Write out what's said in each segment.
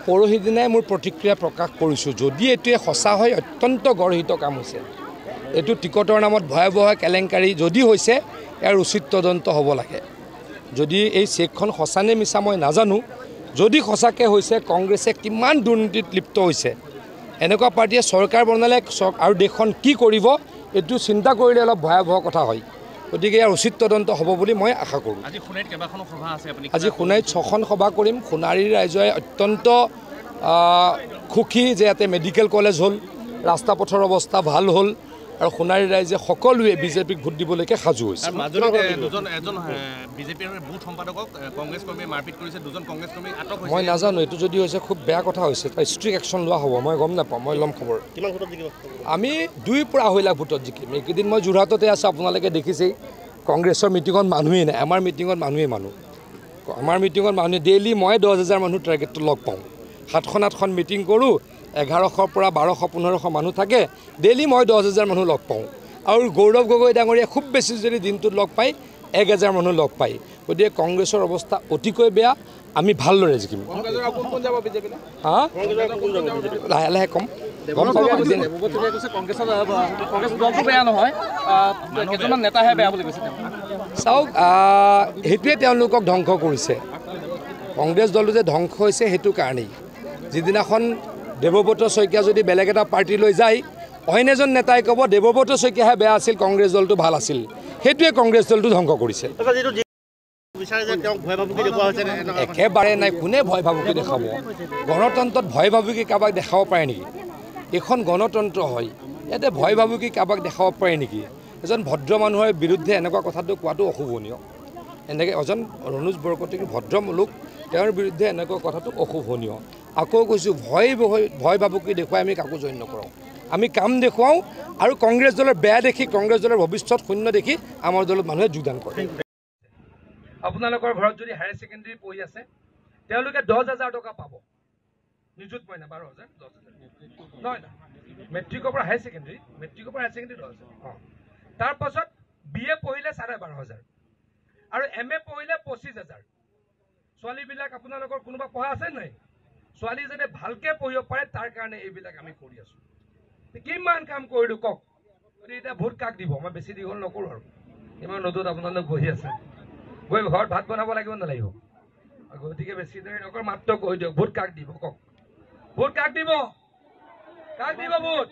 পৰহি দিনাই মোৰ প্ৰতিক্ৰিয়া প্ৰকাশ কৰিছোঁ যদি এইটোৱে সঁচা হয় অত্যন্ত গৰ্হিত কাম হৈছে এইটো টিকটৰ নামত ভয়াৱহ কেলেংকাৰী যদি হৈছে ইয়াৰ উচিত তদন্ত হ'ব লাগে যদি এই চেকখন সঁচা নে মিছা মই নাজানো যদি সঁচাকৈ হৈছে কংগ্ৰেছে কিমান দুৰ্নীতিত লিপ্ত হৈছে এনেকুৱা পাৰ্টিয়ে চৰকাৰ বনালে আৰু দেশখন কি কৰিব এইটো চিন্তা কৰিলে অলপ ভয়াৱহ কথা হয় গতিকে ইয়াৰ উচিত তদন্ত হ'ব বুলি মই আশা কৰোঁ আজি সোণাৰীত 6খন সভা কৰিম সোণাৰীৰ ৰাইজে অত্যন্ত সুখী যে ইয়াতে মেডিকেল কলেজ হ'ল ৰাস্তা পথৰ অৱস্থা ভাল হ'ল আৰু সোণাৰীৰ ৰাইজে সকলোৱে বিজেপিক ভোট দিবলৈকে সাজু হৈছে মই নাজানো এইটো যদি হৈছে খুব বেয়া কথা হৈছে ষ্ট্ৰিক্ট একশ্যন লোৱা হ'ব মই গম নাপাওঁ মই ল'ম খবৰ আমি 2 পৰা 2.5 লাখ ভোটত জিকিম এইকেইদিন মই যোৰহাটতে আছোঁ আপোনালোকে দেখিছেই কংগ্ৰেছৰ মিটিঙত মানুহেই নাই আমাৰ মিটিঙত মানুহ আমাৰ মিটিঙত মানুহে ডেইলি মই 10,000 মানুহ টাৰ্গেটটো লগ পাওঁ 7-8খন মিটিং কৰোঁ 1100 পৰা 1200-1500 মানুহ থাকে ডেইলি মই 10,000 মানুহ লগ পাওঁ আৰু গৌৰৱ গগৈ ডাঙৰীয়া খুব বেছি যদি দিনটোত লগ পায় 1,000 মানুহ লগ পায় গতিকে কংগ্ৰেছৰ অৱস্থা অতিকৈ বেয়া আমি ভালদৰে জিকিম লাহে লাহে কম চাওক সেইটোৱে তেওঁলোকক ধ্বংস কৰিছে কংগ্ৰেছ দলটো যে ধ্বংস হৈছে সেইটো কাৰণেই যিদিনাখন দেৱব্ৰত শইকীয়া যদি বেলেগ এটা পাৰ্টিলৈ যায় অইন এজন নেতাই ক'ব দেৱব্ৰত শইকীয়াহে বেয়া আছিল কংগ্ৰেছ দলটো ভাল আছিল সেইটোৱে কংগ্ৰেছ দলটো ধ্বংস কৰিছে একেবাৰে নাই কোনে ভয় ভাবুকি দেখাব গণতন্ত্ৰত ভয় ভাবুকি কাৰোবাক দেখাব পাৰে নেকি এখন গণতন্ত্ৰ হয় ইয়াতে ভয় ভাবুকি কাৰোবাক দেখাব পাৰে নেকি এজন ভদ্ৰ মানুহৰ বিৰুদ্ধে এনেকুৱা কথাটো কোৱাটো অশুভনীয় এনেকৈ এজন ৰণোজ বৰকটকী ভদ্ৰ লোক তেওঁৰ বিৰুদ্ধে এনেকুৱা কথাটো অশুভনীয় আকৌ কৈছোঁ ভয় ভাবুকি দেখুৱাই আমি কাকো জইন নকৰোঁ আমি কাম দেখুৱাওঁ আৰু কংগ্ৰেছ দলৰ বেয়া দেখি কংগ্ৰেছ দলৰ ভৱিষ্যত শূন্য দেখি আমাৰ দলত মানুহে যোগদান কৰে আপোনালোকৰ ঘৰত যদি হায়াৰ ছেকেণ্ডেৰী পঢ়ি আছে তেওঁলোকে 10,000 টকা পাব নিযুত মইনা 12,000 10,000 নহয় মেট্ৰিকৰ পৰা হায়াৰ ছেকেণ্ডেৰী 10,000 তাৰপাছত BA পঢ়িলে 12,500 আৰু MA পঢ়িলে 25,000 ছোৱালীবিলাক আপোনালোকৰ কোনোবা পঢ়া আছে নাই ছোৱালী যাতে ভালকে পঢ়িব পাৰে তাৰ কাৰণে এইবিলাক আমি কৰি আছোঁ কিমান কাম কৰিলোঁ কওক গতিকে এতিয়া ভোট কাক দিব মই বেছি দীঘল নকৰোঁ আৰু ইমান ৰ'দত আপোনালোক বহি আছে গৈ ঘৰত ভাত বনাব লাগিব নালাগিব গতিকে বেছি দেৰি নকৰোঁ মাত্ৰ কৈ দিয়ক ভোট কাক দিব কওক ভোট কাক দিব ভোট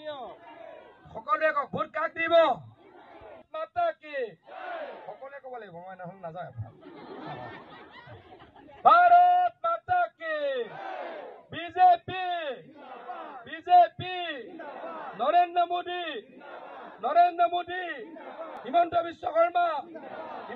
সকলোৱে কওক ভোট কাক দিব মাতা কি সকলোৱে ক'ব লাগিব মই নহ'লে নাযাওঁ ভাৰত মাতা কি বিজেপি নৰেন্দ্ৰ মোদী হিমন্ত বিশ্ব শৰ্মা